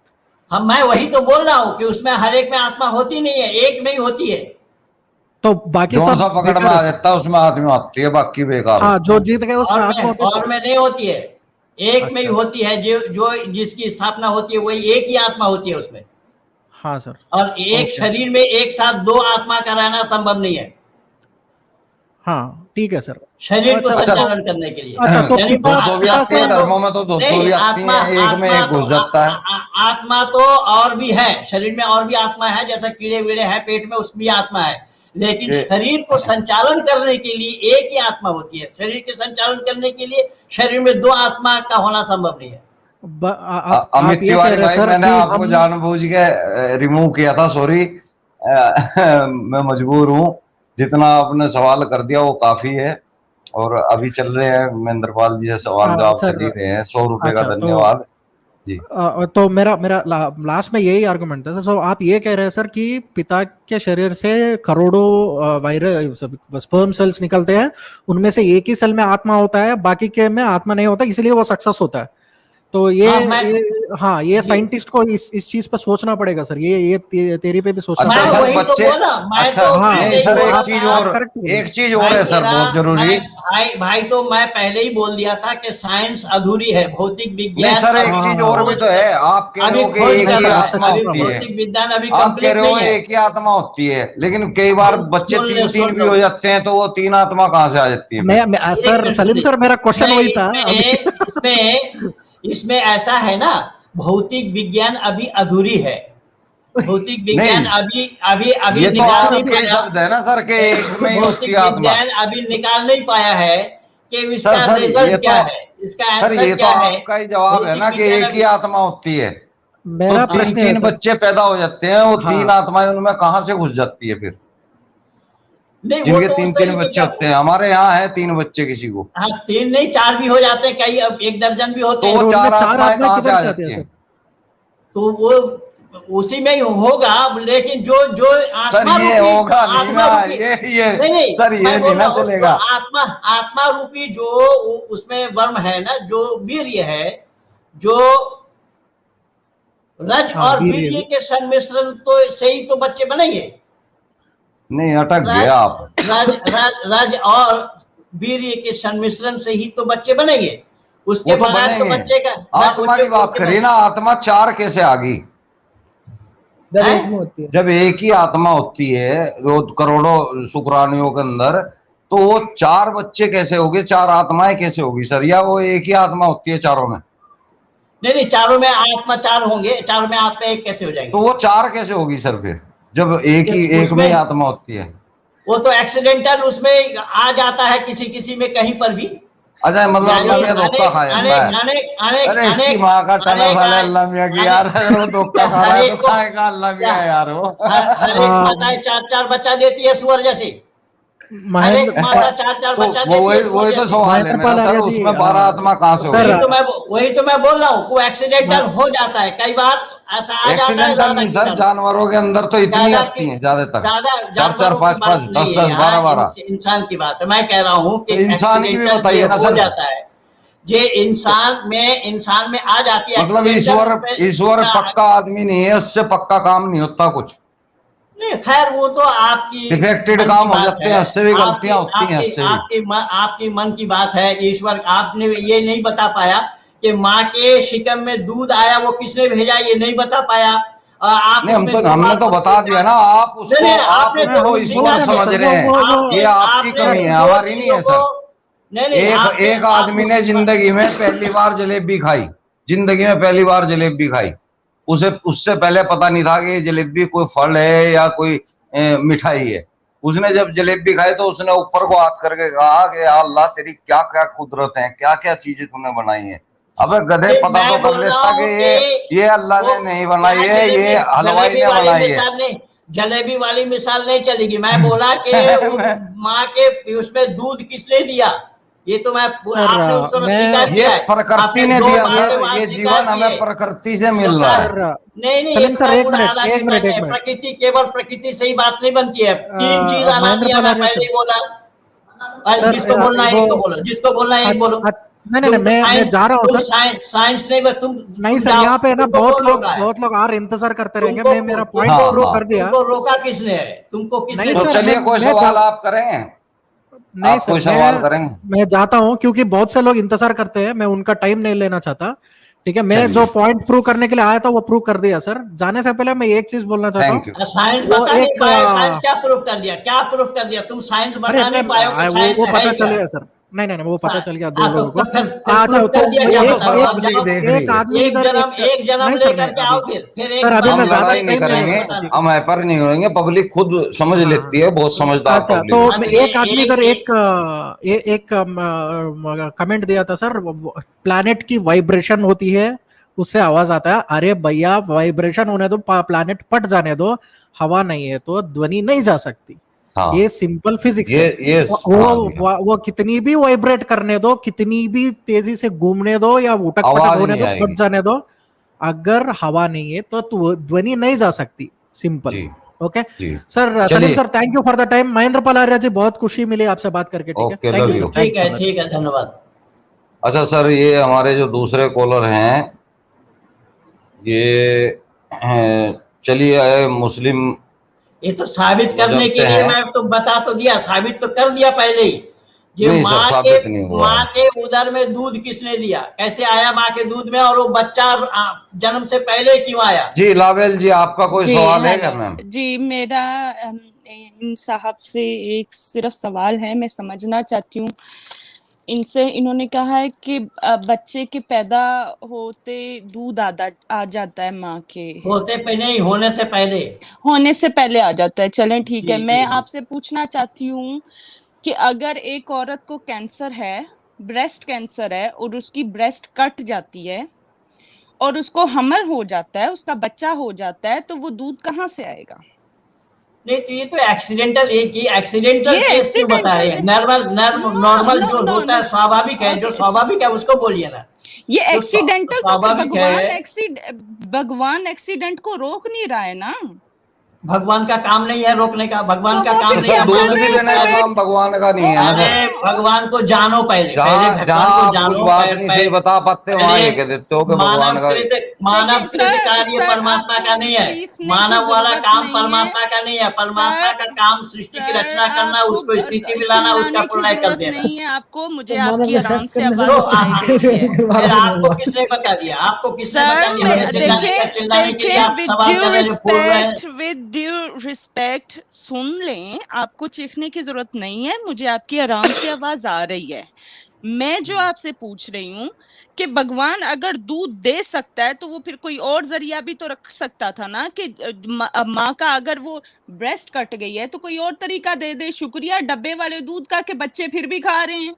हम, मैं वही तो बोल रहा हूँ कि उसमें हर एक में आत्मा होती नहीं है, एक में ही होती है। तो बाकी जो सब सा पकड़ में आ जाता है उसमें आत्मा आती है, बाकी बेकार हाँ, होती जो है। जीत गए उसमें आत्मा होती है। और में नहीं होती है, एक में ही अच्छा। होती है। जो जिसकी स्थापना होती है वही एक ही आत्मा होती है उसमें। हाँ सर। और एक ओके। शरीर में एक साथ 2 आत्मा का रहना संभव नहीं है, हाँ ठीक है सर। शरीर को अच्छा, संचालन करने के लिए। अच्छा, तो यानी दो दो भी पिता आती है से धर्मों में, तो दो दो नहीं, भी आती आत्मा है, एक में आत्मा एक तो घुस जाता है। आत्मा तो और भी है, शरीर में और भी आत्मा है, जैसा कीड़े वीड़े हैं पेट में, उसमें भी आत्मा है। लेकिन ये- शरीर को संचालन करने के लिए एक ही आत्मा होती है। शरीर के संचालन करने के लिए शरीर में 2 आत्मा का होना संभव नहीं है। अमित आप ये कह तिवारी रहे भाई, सर मैंने कि आपको हम जानबूझ के रिमूव किया था, सॉरी। मैं मजबूर हूँ, जितना आपने सवाल कर दिया वो काफी है। और अभी चल रहे हैं महेंद्रपाल जी से सवाल जवाब चल ही सर, रहे हैं। 100 रुपए का अच्छा धन्यवाद जी। तो मेरा लास्ट में यही आर्गुमेंट था सर। आप ये कह रहे हैं सर कि पिता के शरीर से करोड़ों वायरस स्पर्म सेल्स निकलते हैं, उनमें से एक ही सेल में आत्मा होता है, बाकी के में आत्मा नहीं होता, इसलिए वो सक्सेस होता है। तो ये ये साइंटिस्ट को इस चीज पे सोचना पड़ेगा सर। ये तेरी पे भी सोचना अच्छा मैं सर, वही तो बच्चे, बोला, मैं अच्छा तो हाँ, पहले नहीं ही सर, बोला एक चीज था। और, एक चीज और है सर बहुत जरूरी। भाई तो मैं पहले ही बोल दिया था कि साइंस अधूरी है, भौतिक नहीं विज्ञान सर, एक चीज और भी तो है। आप कह रहे अभी हो कि खोज एक कर ही रहा है, आत्मा अभी होती है, भौतिक विज्ञान अभी आप कह कंप्लीट रहे हो नहीं है। एक ही आत्मा होती है, लेकिन कई बार बच्चे सुन ले, 3 सुन 3 भी लो। हो जाते हैं, तो वो 3 आत्मा कहाँ से आ जाती है फिर? मैं एक सर, मिनट सलीम सुनिए। सर, मेरा क्वेश्चन वही था अभी। इसमें ऐसा है ना, भौतिक विज्ञान अभी अधूरी है। भौतिक विज्ञान नहीं, अभी अभी अभी ये तो निकाल नहीं आपके पाया। शब्द है ना सर, के एक में ही होती भौतिक है आत्मा। विज्ञान अभी निकाल नहीं पाया है कि सर इसका सर ये रिजल्ट क्या तो, है, इसका सर आंसर ये तो क्या है। आपका ही जवाब है भौतिक ना कि विज्ञान एक ही अभी आत्मा होती है। तो मेरा तीन प्रश्न है तीन सर। बच्चे पैदा हो जाते हैं, वो 3 हाँ आत्माएं उनमें कहाँ से घुस जाती है फिर? नहीं, वो जिनके तो उस 3 3 तरीके बच्चे का। होते हैं, हमारे यहाँ है 3 बच्चे किसी को, हाँ, 3 नहीं 4 भी हो जाते हैं, कई अब 1 दर्जन भी होते तो हैं। वो तो उनमें 4 4 आत्माएं आत्माएं कहाँ से किधर आ से आती है जाती सर? हैं? तो वो उसी में ही होगा। लेकिन जो जो सर आत्मा ये रूपी, होगा नहीं आत्मा ना, रूपी, ये नहीं सर ये मैं नहीं बोल ना रहा हूँ, जो चलेगा। आत्मा आत्मा रूपी जो उसमें वर्म है ना, जो वीर्य है, जो रज हाँ, और वीर्य वीर्य भी। के संमिश्रण तो से ही तो बच्चे बनेंगे। नहीं, अटक रज गया आप। रज रज रज और वीर्य के संमिश्रण से ही तो बच्चे बनेंगे। उसके वो तो बगैर तो बनेंगे, बच्चे का आत्मा की बात करिए ना, आत्मा 4 कैसे आ गई? जब एक में होती है। जब एक ही आत्मा होती है वो करोड़ों शुक्राणुओं के अंदर, तो वो 4 बच्चे कैसे होंगे, 4 आत्माएं कैसे होगी सर? या वो एक ही आत्मा होती है चारों में? नहीं, चारों में आत्मा 4 होंगे, चारों में आत्मा एक कैसे हो जाएंगे? तो वो 4 कैसे होगी सर फिर, जब एक में ही आत्मा होती है? वो तो एक्सीडेंटल उसमें आ जाता है, किसी किसी में कहीं पर भी। अच्छा, मतलब अल्लाह मियाँ धोखा खा जाता है। अरे इसकी माँ का टना वाला अल्लाह मियाँ की यार, अगर वो धोखा खा रहा है तो खाएगा अल्लाह मियाँ यार। वो हर एक माताएं 4 बच्चा देती है, सुअर जैसी। हर एक माता 4 तो बच्चा देती है, सुअर वही तो जैसी। सवाल है मेरा सर, उसमें 12 आत्मा कहाँ से सर, होगी? वही तो मैं बोल रहा हूँ, वो एक्सीडेंटल हो जाता है, कई बार ऐसा आ जाता है। एक्सीडेंटल नहीं सर, जानवरों के अंदर तो इतनी आती हैं ज्यादातर, 4 5 5 10 10 12 12। इंसान की बात है, मैं कह रहा हूँ कि तो इंसान की भी accidental बताइए ये ना हो सर। जाता है। ये इंसान में आ जाती है मतलब accidental, ईश्वर उसमें पक्का आदमी नहीं है, उससे पक्का काम नहीं होता कुछ। नहीं, खैर वो तो आपकी डिफेक्टेड मन काम की हो बात जाते हैं, है। उससे भी गलतियां होती हैं, उससे भी। आपकी मन की बात है। ईश्वर, आपने ये नहीं बता पाया कि माँ के शिकम में दूध आया, वो किसने भेजा, ये नहीं बता पाया। आप नहीं, उसमें हमने तो बता दिया ना, आप उसको आप उसको ईश्वर समझ रहे हैं, ये आपकी कमी है, हमारी नहीं है सर। एक आदमी ने जिंदगी में पहली बार जलेबी खाई, जिंदगी में पहली बार जलेबी खाई, उसे उससे पहले पता नहीं था कि ये जलेबी कोई फल है या कोई मिठाई है। उसने जब जलेबी खाई तो उसने ऊपर को हाथ करके कहा कि अल्लाह तेरी क्या क्या कुदरत है, क्या क्या चीजें तूने बनाई है। अबे गधे, पता तो कर लेता कि ये अल्लाह ने नहीं बनाई है, ये हलवाई ने बनाई है। जलेबी वाली मिसाल नहीं चलेगी। मैं बोला कि माँ के उसमें दूध किसने दिया, ये तो आपने उस समय स्वीकार किया है। ये प्रकृति ने दिया सर, ये जीवन हमें प्रकृति से मिल रहा है। नहीं, सलीम सर, एक मिनट। प्रकृति, केवल प्रकृति से ही बात नहीं बनती है। 3 चीज अनादि है, मैं पहले ही बोला। सर, जिसको बोलना है एक को बोलो, जिसको बोलना है एक बोलो। नहीं, मैं जा रहा हूँ सर। साइंस तुम नहीं सर, यहाँ पे ना बहुत लोग और इंतजार करते रहेंगे। मैं मेरा पॉइंट कर दिया। तुमको रोका किसने है? तुमको किसने? नहीं तो सर, चलिए कोई सवाल आप करें। नहीं आप कोई सर, सवाल करेंगे? मैं जाता हूँ क्योंकि बहुत से लोग इंतजार करते हैं। मैं उनका टाइम नहीं लेना चाहता। ठीक है, मैं चलिए। जो पॉइंट प्रूव करने के लिए आया था वो प्रूव कर दिया सर। जाने से पहले मैं एक चीज बोलना चाहता हूँ। Thank you. साइंस वो बता नहीं एक, पाए, साइंस क्या प्रूफ कर दिया? क्या प्रूफ कर दिया? तुम साइंस अरे बता नहीं पाए हो कि साइंस वो है पता क्या? चलेगा सर। नहीं, वो पता चल गया दो हाँ, तो लोगों को। फिर अच्छा, proof तो कर दिया क्या? बताओ, आप जाओ। देख आदमी एक इधर जन्म नहीं सर, लेकर के आओ, फिर एक सर, अभी हम मैं ज्यादा लड़ाई नहीं टाइम नहीं करेंगे, लेना। हम हाइपर नहीं होंगे। पब्लिक खुद समझ लेती है, बहुत समझदार अच्छा, पब्लिक तो होती है। एक आदमी इधर एक कमेंट दिया था सर, प्लैनेट की वाइब्रेशन होती है, उससे आवाज आता है। अरे भैया, वाइब्रेशन होने दो, प्लैनेट फट जाने दो, हवा नहीं है तो ध्वनि नहीं जा सकती। हाँ, ये सिंपल फिजिक्स ये है। वो कितनी भी वाइब्रेट करने दो, कितनी भी तेजी से घूमने दो या उठक पटक आवाज होने नहीं दो, आएगी। फट जाने दो, अगर हवा नहीं है तो ध्वनि नहीं जा सकती। सिंपल। जी, ओके जी। सर। चलिए। Salim sir, thank you for the time. Mahendra Palaria ji, बहुत खुशी मिली आपसे बात करके। ठीक है, okay, thank love you you. Sir. ठीक है, धन्यवाद। अच्छा सर, ये हमारे जो दूसरे कॉलर हैं, ये चलिए मुस्लिम ये तो साबित मजहब करने के से लिए हैं। मैं तो बता तो दिया, साबित तो कर दिया पहले ही। ये नहीं सर, साबित नहीं हुआ माँ है। के उदर में दूध किसने दिया? कैसे आया माँ के दूध में? और वो बच्चा जन्म से पहले क्यों आया? जी लावेल जी, आपका कोई जी सवाल है क्या हेलो मैम? जी, मेरा इन साहब से एक सिर्फ सवाल है, मैं समझना चाहती हूँ इनसे। इन्होंने कहा है कि बच्चे के पैदा होते दूध आ जाता है माँ के, होते पे नहीं, होने से पहले। होने से पहले आ जाता है। चलें ठीक है, जी, मैं जी, जी। आपसे पूछना चाहती हूँ कि अगर एक औरत को कैंसर है, ब्रेस्ट कैंसर है, और उसकी ब्रेस्ट कट जाती है और उसको हमर हो जाता है, उसका बच्चा हो जाता है, तो वो दूध कहाँ से आएगा? नहीं, तो ये तो एक्सीडेंटल ये केस क्यों बता रहे हैं? नॉर्मल जो होता है, स्वाभाविक है, जो ओके, स्वाभाविक है उसको बोलिए ना। ये जो एक्सीडेंटल, तो फिर स्वाभाविक है, भगवान एक्सीडेंट को रोक नहीं रहा है ना? भगवान का काम नहीं है रोकने का। भगवान तो का वो काम फिर नहीं सर, क्या है दूध कर मानव रहे भी हैं देने का पहले। काम भगवान का नहीं है ना सर। अरे भगवान को जानो पहले जहाँ भगवान को आप कुछ जानो। बात नहीं सही बता पाते, वहाँ ये कह देते हो कि भगवान का। मानव सर, कृत कार्य सर, परमात्मा का आपको नहीं है। चीखने की मानव वाला जरूरत काम नहीं परमात्मा का नहीं है। परमात्मा सर, का काम सृष्टि की रचना करना, आपको उसको स्थिति में लाना, उसका चिल्लाने की प्रलय कर जरूरत देना। नहीं है। आपको मुझे तो मानव आपकी को आराम सर्च से करने आवाज तो सुनाई दे रही है। फिर आपको किसने बता दिया? आपको किसने बता सर, दिया? हमें चिल्लाने के लिए आप सवाल कर रहे हैं जो बोल रहे हैं। विद ड्यू रिस्पेक्ट सुन लें, आपको चीखने की जरूरत नहीं है, मुझे आपकी आराम से आवाज आ रही है। मैं जो आपसे पूछ रही हूँ कि भगवान अगर दूध दे सकता है तो वो फिर कोई और जरिया भी तो रख सकता था ना, कि माँ का अगर वो ब्रेस्ट कट गई है तो कोई और तरीका दे दे। शुक्रिया डब्बे वाले दूध का कि बच्चे फिर भी खा रहे हैं।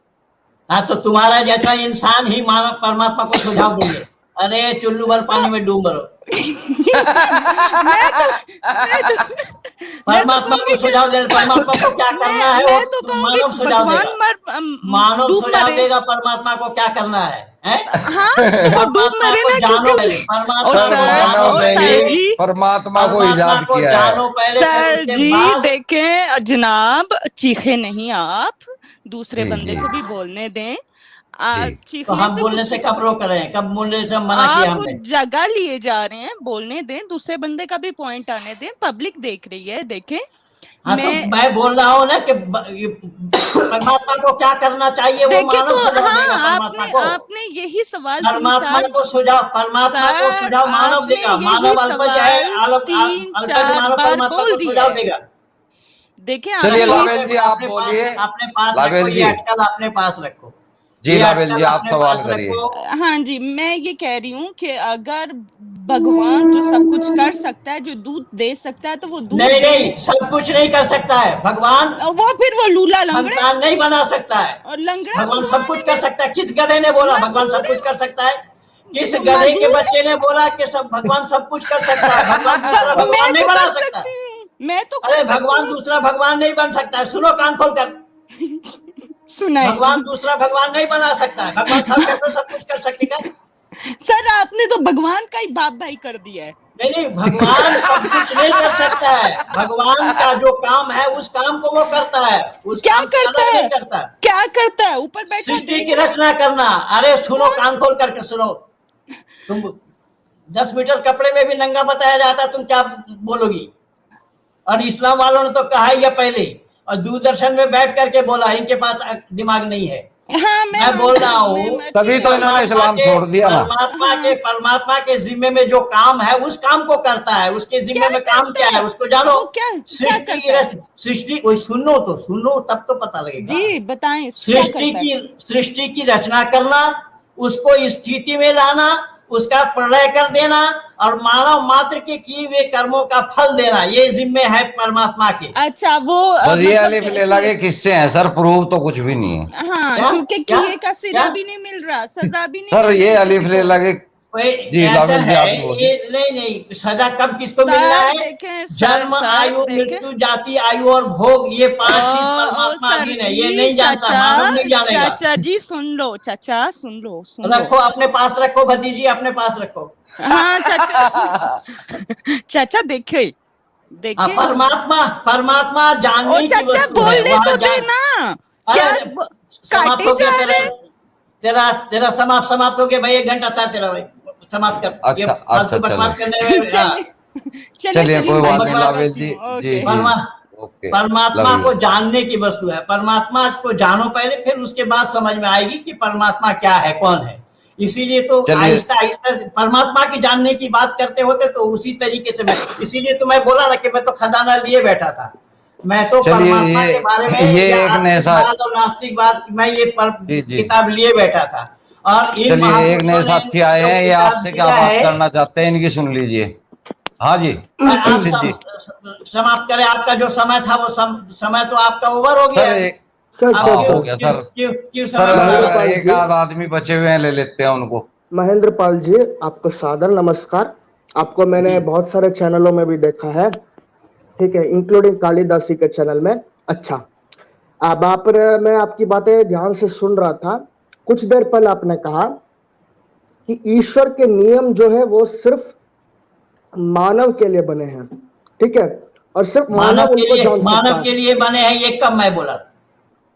हाँ, तो तुम्हारा जैसा इंसान ही मानव परमात्मा को सुझाव देंगे। अरे चुल्लू भर पानी में डूब मरो। मैं तो परमात्मा को सुझाव दे। परमात्मा को क्या करना है मैं तो कहूंगी मानव सुझाव देगा। मानव डूब सुझाव मरे। देगा परमात्मा को क्या करना है, हैं? हाँ, तो वो डूब परमात्मा मरे को ना, जानो क्योंकि पहले। परमात्मा ओ को सर, जानो ओ पहले। सर जी, परमात्मा को परमात्मा ईजाद को किया जानो है। पहले, फिर सर उसके जी बाद। देखें जनाब, चीखे नहीं आप, दूसरे जी, बंदे जी। को भी बोलने दें। जी। तो चीखने हम से बोलने कुछ, से कब रोक रहे हैं? कब बोलने से मना किया आप हमने? जगह लिए जा रहे हैं, बोलने दें, दूसरे बंदे का भी पॉइंट आने दें, पब्लिक देख रही है। देखें, हाँ, तो मैं बोल रहा हूँ ना कि परमात्मा को क्या करना चाहिए वो देखे मानव तो सुझाव देगा। हाँ, परमात्मा को आपने यही सवाल परमात्मा को सुझाव मानव आपने देगा। यही मानव अल्पज है, सवाल 3-4 अल्पज मानव बार परमात्मा बोल को दिया सुझाव है। देगा। देखें, चलिए आपने लावेल जी, आप बोलिए। अपने पास रखो, लावेल ये जी। अटकल अपने पास रखो। जी ये लावेल जी, अटकल आप अपने सवाल पास करिए। रखो। हाँ जी, मैं ये कह रही हूँ कि अगर भगवान जो सब कुछ कर सकता है, जो दूध दे सकता है, तो वो दूध नहीं, सब कुछ नहीं कर सकता है भगवान। वो फिर वो लूला लंगड़ा संतान नहीं बना सकता है। और लंगड़ा भगवान सब कुछ कर सकता है। किस गधे ने बोला भगवान सब कुछ कर सकता है? किस तो गधे के मजबूर है। बच्चे ने बोला कि भगवान सब कुछ कर सकता है? भगवान दूसरा मैं भगवान नहीं तो बना कर सकता। सकती हूँ, मैं तो अरे कर सकती भगवान हूँ। दूसरा भगवान नहीं बन सकता है। सुनो कान खोलकर, सुनाए भगवान दूसरा भगवान नहीं बना सकता है। भगवान सब कैसे सब कुछ कर सकेगा? सर, आपने तो भगवान का ही बाप भाई कर दिया है। नहीं, भगवान सब कुछ नहीं कर सकता है। भगवान का जो काम है उस काम को वो करता है, उस क्या काम से करता अलग है? नहीं करता। क्या करता है? ऊपर बैठा सृष्टि देख की रहा है। रचना करना। अरे सुनो, कौन कान खोल करके सुनो। तुम 10 मीटर कपड़े में भी नंगा बताया जाता, तुम क्या बोलोगी? और इस्लाम वालों ने तो कहा ही है पहले ही, और दूरदर्शन में बैठ करके बोला इनके पास दिमाग नहीं है। हाँ, मैं बोल रहा हूँ, तभी तो इन्होंने इस्लाम छोड़ दिया ना। परमात्मा के जिम्मे में जो काम है उस काम को करता है। उसके जिम्मे में काम क्या है उसको जानो। वो क्या करता है? सृष्टि कोई सुनो तो सुनो, तब तो पता लगेगा। जी बताएं, क्या करता है? सृष्टि की रचना करना, उसको स्थिति में लाना, उसका प्रलय कर देना और मानव मात्र के किए हुए कर्मों का फल देना, ये जिम्मे है परमात्मा के। अच्छा, वो बस ये अलिफ लेला के किस्से हैं सर, प्रूव तो कुछ भी नहीं है। हाँ, क्या? क्योंकि क्या? किए का सिला क्या? भी नहीं मिल रहा, सजा भी नहीं सर मिल ये रही अलिफ किसी को। लेला के जी ऐसा लाभिल जी है, आपने बोली। ये नहीं, सजा कब किसको सर मिलना है? देखें, सर, जन्म, सर आयु, देखें। मृत्यु, जाति, आयु और भोग, ये 5 चीज परमात्मा सर अधीन है। ये जी, नहीं जानता, मानव नहीं जानेगा। चाचा जी सुन लो, चाचा सुन लो। रखो अपने पास, रखो भतीजी अपने पास रखो। हाँ चाचा। चाचा देखे परमात्मा जानने की चाचा वस्तु है। बोलने वहाँ तो जान- देना, अरे, क्या समाप्त काटे हो गया जा रहे? तेरा समाप्त हो गया भाई। 1 घंटा था तेरा भाई, समाप्त कर। ये अच्छा, फालतू अच्छा, बकवास चलिए। करने में चलिए सलीम कोई भाई, बात मैं नहीं बात लाभिल करती जी। हूँ। जी ओके। जी ओके। परमात्मा लव को यू। जानने की वस्तु है। परमात्मा को जानो पहले, फिर उसके बाद समझ में आएगी कि परमात्मा क्या है, कौन है। इसीलिए तो चलिए। आहिस्ता आहिस्ता परमात्मा की जानने की बात करते होते तो उसी तरीके से इसीलिए तो मैं बोला ना कि मैं तो खजाना लिए बैठा था। मैं तो चलिए, परमात्मा के बारे में ये या एक नैसा आस्तिकवाद और नास्तिकवाद, मैं ये जी जी किताब लिए बैठा था। और इन चलिए, एक नए महापुरुषों ने साथी आए जो हैं, ये किताब आपसे क्या दिया बात है, करना चाहते हैं इनकी सुन लीजिए। हाँ जी आप सिद्ध जी। समाप्त करें। आपका जो समय था वो समय तो आपका ओवर हो गया सर है। सर आप हाँ सर हो सर गया क्यों सर। क्यों क्यों सर समय महेंद्र बना? पाल एक जी, आध आदमी बचे हुए हैं, ले लेते हैं उनको। महेंद्र पाल जी, आपको सादर नमस्कार। आपको मैंने बहुत सारे चैनलों में भी देखा है, ठीक है, इंक्लूडिंग कालिदासी के चैनल में। अच्छा, अब मैं आपकी बातें ध्यान से सुन रहा था। कुछ देर पहले आपने कहा कि ईश्वर के नियम जो है वो सिर्फ मानव के लिए बने हैं, ठीक है, और सिर्फ मानव उनको जान सकता मानव है। के लिए बने हैं, ये कब मैं बोला?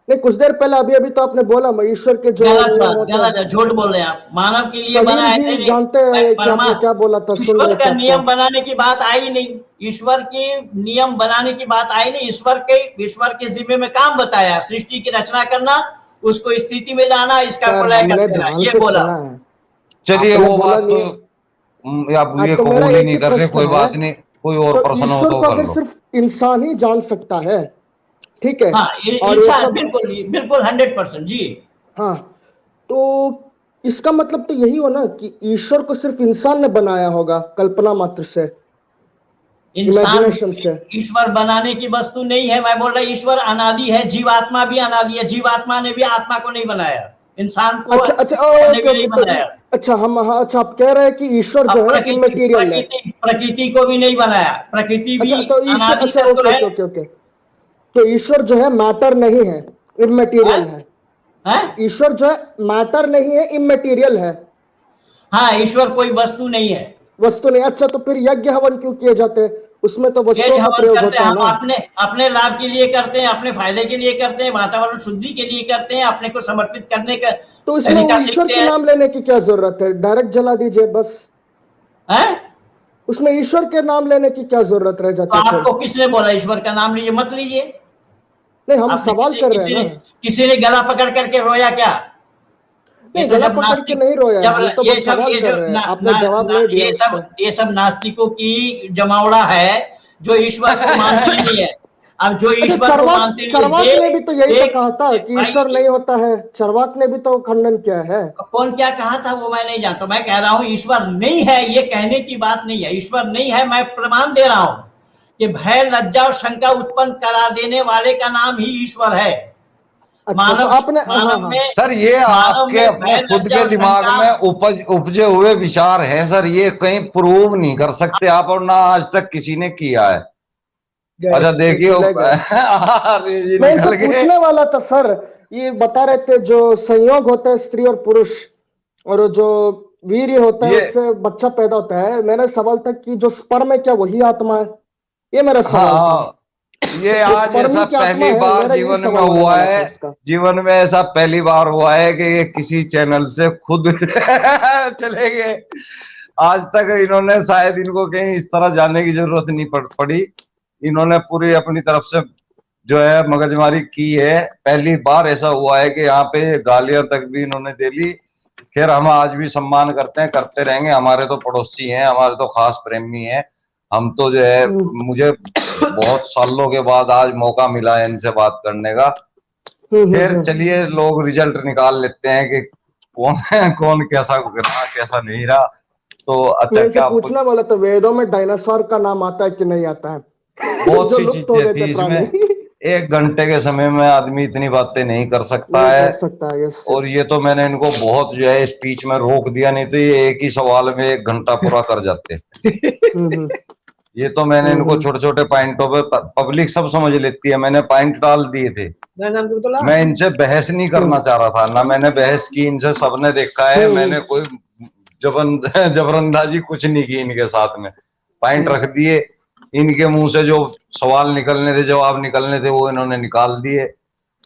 नहीं, कुछ देर पहले अभी तो आपने बोला ईश्वर के जो गलत नियम बात, होते गलत है, हैं। झूठ बोल रहे हैं आप। मानव के लिए बना सलीम है, जी नहीं, जानते हैं कि आपने क्या बोला था, सुन ईश्वर रहे का थे नियम आपको। बनाने की बात आई नहीं। ईश्वर के नियम बनाने की बात आई नहीं। ईश्वर के जिम्मे में काम बताया, सृष्टि की रचना करना, उसको स्थिति में लाना, इसका सर प्रलय कर हमने देना, ध्यान ये से बोला। सुना है। चलिए आपने वो बोला बात नहीं। तो आप ये तो मेरा कबूल ही एक नहीं ही कर रहे, प्रश्न कोई है, बात नहीं, कोई और तो प्रश्न हो ईश्वर तो को कर अगर लो। सिर्फ इंसान ही जान सकता है, ठीक है, हाँ, और ये इंसान सब, बिल्कुल बिल्कुल 100% जी। हाँ, तो इसका मतलब तो यही हो ना कि ईश्वर को सिर्फ इंसान ने बनाया होगा, कल्पना मात्र से, इंसान इमेजिनेशन से। ईश्वर बनाने की वस्तु नहीं है। मैं बोल रहा ईश्वर अनादि है, जीवात्मा भी अनादि है। जीवात्मा ने भी आत्मा को नहीं बनाया, इंसान को अच्छा अच्छा, ईश्वर ने ओके भी नहीं ओके, तो बनाया। अच्छा हम, हाँ, अच्छा आप कह रहे हैं कि ईश्वर जो है इमेटीरियल है। प्रकृति को भी नहीं बनाया, प्रकृति भी अच्छा, तो ईश्वर, अनादि अच्छा तत्व ओके है। ओके ओके ओके, तो ईश्वर जो है मैटर नहीं है, इमेटीरियल है। हैं? ईश्वर जो है मैटर नहीं है, इमेटीरियल है। हाँ, ईश्वर कोई वस्तु नहीं है, वस्तु नहीं। अच्छा, तो फिर यज्ञ हवन क्यों किए जाते हैं? उसमें तो यज्ञ वस्तुओं का हवन प्रयोग करते होता हैं है हम ना। अपने लाभ के लिए करते हैं, अपने फायदे के लिए करते हैं, वातावरण शुद्धि के लिए करते हैं, अपने को समर्पित करने का तो इसमें तरीका ईश्वर सीखते के हैं। नाम लेने की क्या जरूरत है? डायरेक्ट जला दीजिए बस। हैं? उसमें ईश्वर के नाम लेने की क्या जरूरत रह तो जाती है? आपको किसने बोला ईश्वर का नाम लीजिए? मत लीजिए। नहीं, हम आपने सवाल कर रहे हैं ना। किसी ने गला पकड़ करके रोया क्या? नहीं, गला पकड़ के नहीं रोया है, हम तो बस सवाल कर रहे हैं, आपने जवाब नहीं दिया उस पर। ये सब नास्तिकों की जमावड़ा है जो ईश्वर को मानते ही नहीं है। अब जो अच्छा, ईश्वर को मानते नहीं चरवाक है, ने भी तो यही तो कहा था कि ईश्वर नहीं होता है। चरवाक ने भी तो खंडन किया है। कौन क्या कहा था वो मैं नहीं जानता। मैं कह रहा हूं ईश्वर नहीं है, ये कहने की बात नहीं है। ईश्वर नहीं है, मैं प्रमाण दे रहा हूं कि भय, लज्जा और शंका उत्पन्न करा देने वाले का नाम ही ईश्वर है। अच्छा, तो आपने, हाँ हाँ, सर ये आपके अपने खुद के दिमाग में उपजे हुए विचार हैं सर, ये कहीं प्रूव नहीं कर सकते आप, और ना आज तक किसी ने किया है। अच्छा देखिए मैं इसे पूछने वाला था सर। ये बता रहे थे जो संयोग होता है स्त्री और पुरुष, और जो वीर्य होता है, ये- उससे बच्चा पैदा होता है। मेरा सवाल था कि जो स्पर्म है क्या वही आत्मा है? ये मेरा सवाल था। हाँ, ये जो आज स्पर्म ऐसा ही की आत्मा पहली है, बार मेरा यही जीवन में सवाल होने हुआ वाला था है। इसका। जीवन में ऐसा पहली बार हुआ है कि ये किसी चैनल से खुद चले गए। आज तक इन्होंने शायद इनको कहीं इस तरह जाने की जरूरत नहीं पड़ी। इन्होंने पूरी अपनी तरफ से जो है मगजमारी की है। पहली बार ऐसा हुआ है कि यहाँ पे गालियां तक भी इन्होंने दे ली। खैर हम आज भी सम्मान करते हैं, करते रहेंगे। हमारे तो पड़ोसी हैं, हमारे तो खास प्रेमी हैं। हम तो जो है, मुझे बहुत सालों के बाद आज मौका मिला है इनसे बात करने का। फिर चलिए लोग रिजल्ट निकाल लेते हैं कि कौन है, कौन कैसा रहा कैसा नहीं रहा। तो अच्छा, मैं इनसे क्या पूछना वाला था, वेदों में डायनासोर का नाम आता है कि नहीं आता है? बहुत जो सी लुप्त हो चीजें गए थी थे इसमें। प्राणी। 1 घंटे के समय में आदमी इतनी बातें नहीं कर सकता नहीं है। कर सकता, यस और ये तो मैंने इनको बहुत जो है स्पीच में रोक दिया, नहीं तो ये एक ही सवाल में 1 घंटा पूरा कर जाते। ये तो मैंने इनको छोटे छोटे पॉइंटों पे, पब्लिक सब समझ लेती है, मैंने पॉइंट डाल दिए थे। मैं इनसे बहस नहीं करना चाह रहा था ना, मैंने बहस की इनसे, सबने देखा है। मैंने कोई जबरंदाजी कुछ नहीं की इनके साथ में। पॉइंट रख दिए, इनके मुंह से जो सवाल निकलने थे, जवाब निकलने थे, वो इन्होंने निकाल दिए।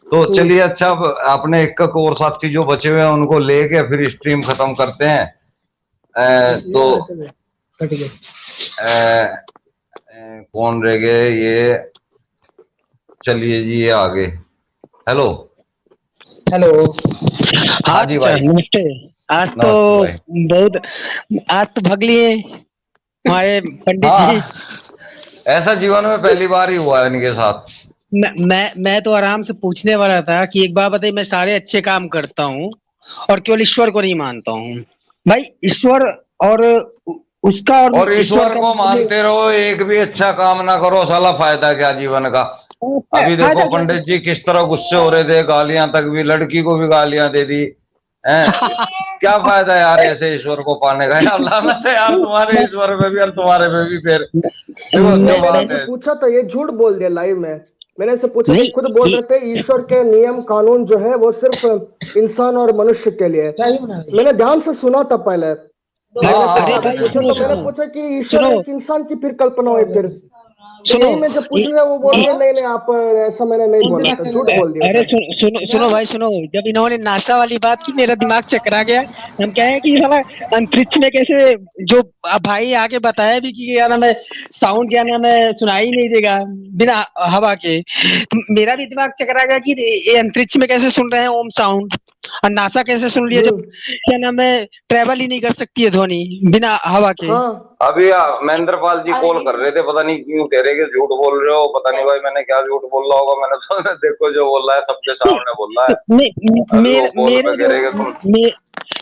तो चलिए अच्छा, अपने एक और साथी जो बचे हुए हैं उनको लेके फिर स्ट्रीम खत्म करते हैं। कौन रह गए ये? चलिए जी, ये आगे। Hello hello. हाँ जी भाई, नमस्ते। आज तो नमस्ते भाई। बहुत, आज तो भाग लिए हमारे पंडित जी। हाँ, ऐसा जीवन में पहली बार ही हुआ है इनके साथ। मैं तो आराम से पूछने वाला था कि एक बात बताइए, मैं सारे अच्छे काम करता हूँ और केवल ईश्वर को नहीं मानता हूँ। भाई ईश्वर और उसका और ईश्वर का को मानते रहो, एक भी अच्छा काम ना करो, साला फायदा क्या जीवन का? अभी देखो पंडित जी किस तरह गुस्से हो रहे थे, गालियां तक भी, लड़की को भी गालियां दे दी हैं। क्या फायदा यार ऐसे ईश्वर को पाने का? यार लानत है यार तुम्हारे ईश्वर पे भी और तुम्हारे पे भी। फिर देखो जो मैंने बात इनसे है, पूछा था, ये झूठ बोल दिया लाइव में। मैंने इनसे पूछा था, खुद बोल रहे थे ईश्वर के नियम कानून जो है वो सिर्फ इंसान और मनुष्य के लिए है। मैंने ध्यान से सुना था पहले। मैंने पूछा कि ईश्वर एक इंसान की फिर कल्पना हुई फिर। यही मैं जब पूछ रहा वो बोल रहे नहीं आप ऐसा मैंने नहीं बोला था, झूठ बोल दिया अरे था। सुनो भाई सुनो, जब इन्होंने नासा वाली बात की मेरा दिमाग चकरा गया। हम कहे कि साला अंतरिक्ष में कैसे, जो भाई आके बताया भी कि क्या नाम है, साउंड क्या नाम है सुनाई नहीं देगा बिना हवा के। मेरा भी दिमाग चकरा गया कि ये अंतरिक्ष में कैसे सुन रहे हैं ओम साउंड, और नासा कैसे सुन लिया जब क्या नाम है ट्रेवल ही नहीं कर सकती है ध्वनि बिना हवा के। अभी महेंद्र पाल जी कॉल कर रहे थे, पता नहीं क्यों कह रहे कि झूठ बोल रहे हो। पता नहीं भाई मैंने क्या झूठ बोल रहा होगा। मैंने तो देखो जो बोल रहा है सबके सामने बोल रहा है।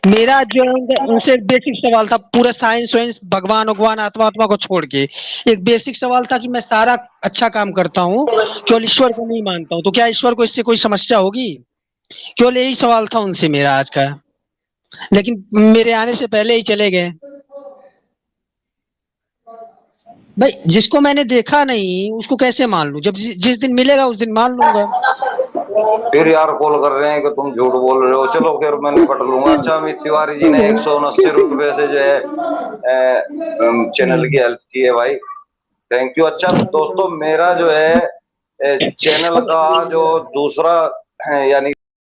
मेरा जो है उनसे बेसिक सवाल था, पूरा साइंस वाइंस भगवान भगवान आत्मा आत्मा को छोड़ के एक बेसिक सवाल था कि मैं सारा अच्छा काम करता हूँ, केवल ईश्वर को नहीं मानता हूँ, तो क्या ईश्वर को इससे कोई समस्या होगी? केवल यही सवाल था उनसे मेरा आज का, लेकिन मेरे आने से पहले ही चले गए। भाई जिसको मैंने देखा नहीं उसको कैसे मान लूं? जब जिस दिन मिलेगा उस दिन मान लूंगा। फिर यार कॉल कर रहे हैं कि तुम झूठ बोल रहे हो। चलो फिर मैं निपट लूंगा। अच्छा, अमित तिवारी जी ने 169 रुपए से जो है चैनल की हेल्प की है भाई, थैंक यू। अच्छा दोस्तों, मेरा जो है चैनल का जो दूसरा यानी